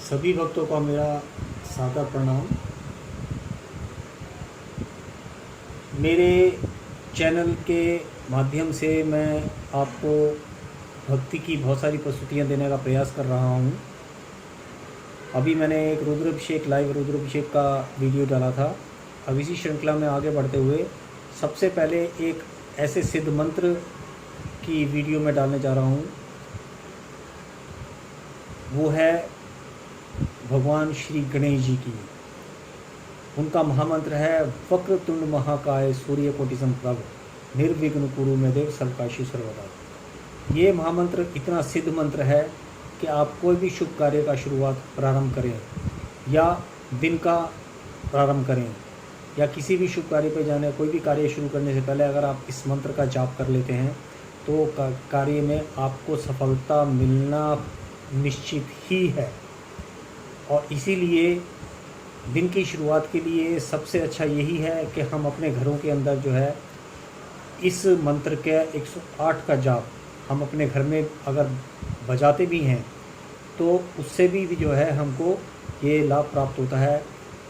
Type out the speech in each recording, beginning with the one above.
सभी भक्तों का मेरा सादर प्रणाम। मेरे चैनल के माध्यम से मैं आपको भक्ति की बहुत सारी प्रस्तुतियाँ देने का प्रयास कर रहा हूँ। अभी मैंने एक लाइव रुद्राभिषेक का वीडियो डाला था। अब इसी श्रृंखला में आगे बढ़ते हुए सबसे पहले एक ऐसे सिद्ध मंत्र की वीडियो में डालने जा रहा हूँ। वो है भगवान श्री गणेश जी की। उनका महामंत्र है वक्रतुंड महाकाय सूर्यकोटि समप्रभ निर्विघ्न कुरु मे देव सर्वकाशी सर्वदा। ये महामंत्र इतना सिद्ध मंत्र है कि आप कोई भी शुभ कार्य का शुरुआत प्रारंभ करें या दिन का प्रारंभ करें या किसी भी शुभ कार्य पर जाने कोई भी कार्य शुरू करने से पहले अगर आप इस मंत्र का जाप कर लेते हैं तो कार्य में आपको सफलता मिलना निश्चित ही है। और इसीलिए दिन की शुरुआत के लिए सबसे अच्छा यही है कि हम अपने घरों के अंदर जो है इस मंत्र के 108 का जाप हम अपने घर में अगर बजाते भी हैं तो उससे भी जो है हमको ये लाभ प्राप्त होता है।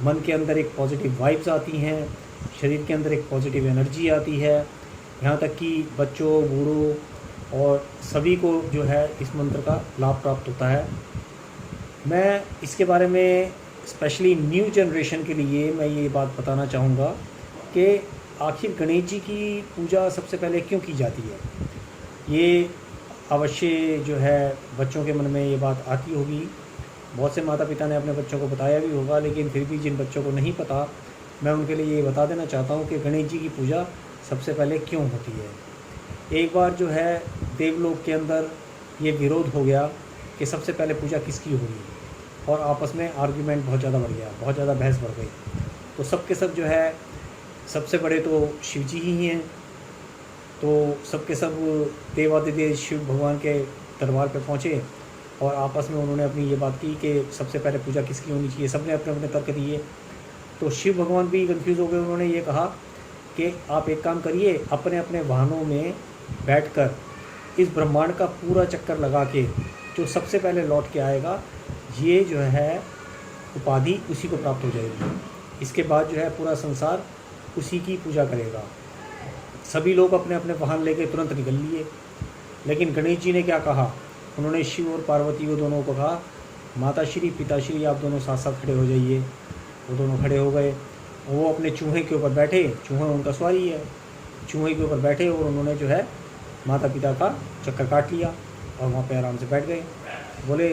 मन के अंदर एक पॉजिटिव वाइब्स आती हैं, शरीर के अंदर एक पॉजिटिव एनर्जी आती है। यहाँ तक कि बच्चों, बूढ़ों और सभी को जो है इस मंत्र का लाभ प्राप्त होता है। मैं इसके बारे में स्पेशली न्यू जनरेशन के लिए मैं ये बात बताना चाहूँगा कि आखिर गणेश जी की पूजा सबसे पहले क्यों की जाती है। ये अवश्य जो है बच्चों के मन में ये बात आती होगी। बहुत से माता पिता ने अपने बच्चों को बताया भी होगा, लेकिन फिर भी जिन बच्चों को नहीं पता मैं उनके लिए ये बता देना चाहता हूँ कि गणेश जी की पूजा सबसे पहले क्यों होती है। एक बार जो है देवलोक के अंदर ये विरोध हो गया कि सबसे पहले पूजा किसकी होगी, और आपस में आर्ग्यूमेंट बहुत ज़्यादा बढ़ गया, बहुत ज़्यादा बहस बढ़ गई। तो सब के सब जो है सबसे बड़े तो शिव जी ही हैं। तो सब के सब देवादिदेव शिव भगवान के दरबार पे पहुँचे और आपस में उन्होंने अपनी ये बात की कि सबसे पहले पूजा किसकी होनी चाहिए। सब ने अपने अपने तर्क दिए। तो शिव भगवान भी कंफ्यूज हो गए। उन्होंने ये कहा कि आप एक काम करिए, अपने अपने वाहनों में बैठकर इस ब्रह्मांड का पूरा चक्कर लगा के जो सबसे पहले लौट के आएगा ये जो है उपाधि उसी को प्राप्त हो जाएगी। इसके बाद जो है पूरा संसार उसी की पूजा करेगा। सभी लोग अपने अपने वाहन लेके तुरंत निकल लिए। लेकिन गणेश जी ने क्या कहा, उन्होंने शिव और पार्वती को दोनों को कहा, माता श्री पिताश्री आप दोनों साथ साथ खड़े हो जाइए। वो दोनों खड़े हो गए। वो अपने चूहे के ऊपर बैठे, चूहा उनका सवारी है, चूहे के ऊपर बैठे और उन्होंने जो है माता पिता का चक्कर काट लिया और वहाँ पे आराम से बैठ गए। बोले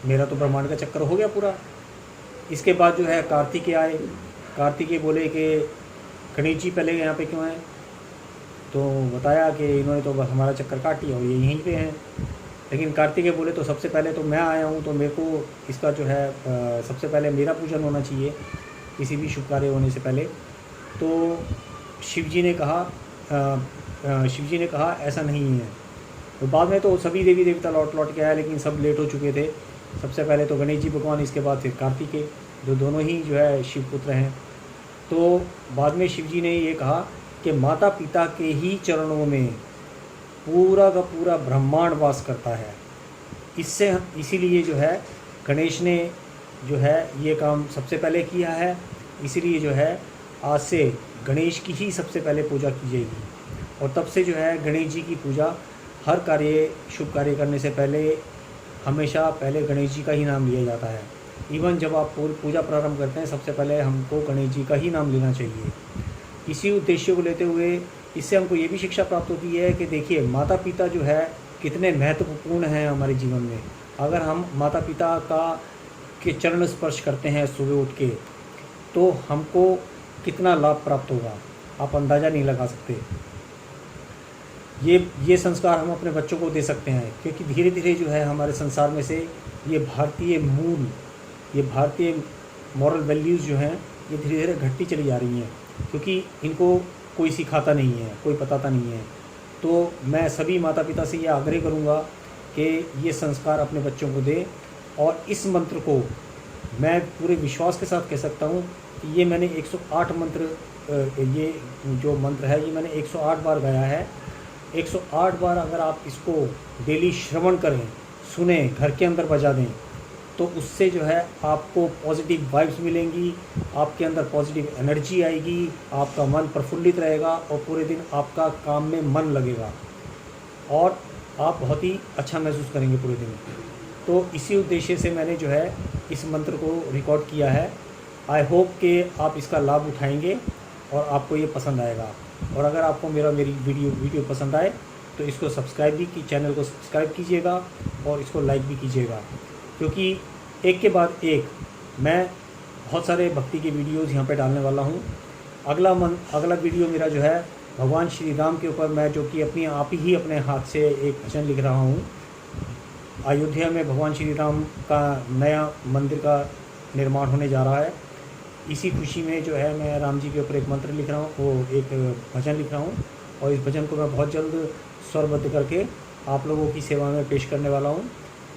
मेरा तो ब्रह्मांड का चक्कर हो गया पूरा। इसके बाद जो है कार्तिकेय आए। कार्तिकेय बोले कि गणेश जी पहले यहाँ पे क्यों आए। तो बताया कि इन्होंने तो बस हमारा चक्कर काट लिया और ये यहीं पे हैं। लेकिन कार्तिकेय बोले तो सबसे पहले तो मैं आया हूँ, तो मेरे को इसका जो है सबसे पहले मेरा पूजन होना चाहिए किसी भी शुभ कार्य होने से पहले। तो शिव जी ने कहा ऐसा नहीं है। तो बाद में तो सभी देवी देवता लौट के आया, लेकिन सब लेट हो चुके थे। सबसे पहले तो गणेश जी भगवान, इसके बाद फिर कार्तिकेय, जो दोनों ही जो है शिव पुत्र हैं। तो बाद में शिव जी ने ये कहा कि माता पिता के ही चरणों में पूरा का पूरा ब्रह्मांड वास करता है। इसीलिए जो है गणेश ने जो है ये काम सबसे पहले किया है। इसीलिए जो है आज से गणेश की ही सबसे पहले पूजा की जाएगी। और तब से जो है गणेश जी की पूजा हर कार्य, शुभ कार्य करने से पहले हमेशा पहले गणेश जी का ही नाम लिया जाता है। इवन जब आप पूजा प्रारंभ करते हैं सबसे पहले हमको गणेश जी का ही नाम लेना चाहिए। इसी उद्देश्य को लेते हुए इससे हमको ये भी शिक्षा प्राप्त होती है कि देखिए माता पिता जो है कितने महत्वपूर्ण हैं हमारे जीवन में। अगर हम माता पिता के चरण स्पर्श करते हैं सुबह उठ के तो हमको कितना लाभ प्राप्त होगा आप अंदाज़ा नहीं लगा सकते। ये संस्कार हम अपने बच्चों को दे सकते हैं, क्योंकि धीरे धीरे जो है हमारे संसार में से ये भारतीय मॉरल वैल्यूज़ जो हैं ये धीरे धीरे घटती चली जा रही हैं, क्योंकि इनको कोई सिखाता नहीं है, कोई बताता नहीं है। तो मैं सभी माता पिता से ये आग्रह करूँगा कि ये संस्कार अपने बच्चों को दें। और इस मंत्र को मैं पूरे विश्वास के साथ कह सकता हूँ कि ये मैंने 108 मंत्र, ये जो मंत्र है ये मैंने 108 बार गाया है। 108 बार अगर आप इसको डेली श्रवण करें, सुने, घर के अंदर बजा दें तो उससे जो है आपको पॉजिटिव वाइब्स मिलेंगी, आपके अंदर पॉजिटिव एनर्जी आएगी, आपका मन प्रफुल्लित रहेगा और पूरे दिन आपका काम में मन लगेगा और आप बहुत ही अच्छा महसूस करेंगे पूरे दिन। तो इसी उद्देश्य से मैंने जो है इस मंत्र को रिकॉर्ड किया है। आई होप कि आप इसका लाभ उठाएंगे और आपको ये पसंद आएगा। और अगर आपको मेरी वीडियो पसंद आए तो इसको सब्सक्राइब भी चैनल को सब्सक्राइब कीजिएगा और इसको लाइक भी कीजिएगा, क्योंकि एक के बाद एक मैं बहुत सारे भक्ति की वीडियोज़ यहाँ पे डालने वाला हूँ। अगला वीडियो मेरा जो है भगवान श्री राम के ऊपर, मैं जो कि अपने हाथ से एक भजन लिख रहा हूँ। अयोध्या में भगवान श्री राम का नया मंदिर का निर्माण होने जा रहा है। इसी खुशी में जो है मैं राम जी के ऊपर एक मंत्र लिख रहा हूँ, वो एक भजन लिख रहा हूँ और इस भजन को मैं बहुत जल्द स्वरबद्ध करके आप लोगों की सेवा में पेश करने वाला हूँ।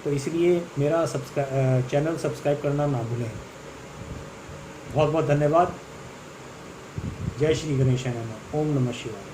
तो इसलिए मेरा चैनल सब्सक्राइब करना ना भूलें। बहुत बहुत धन्यवाद। जय श्री गणेशाय नमः। ओम नमः शिवाय।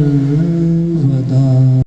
सर्वदा।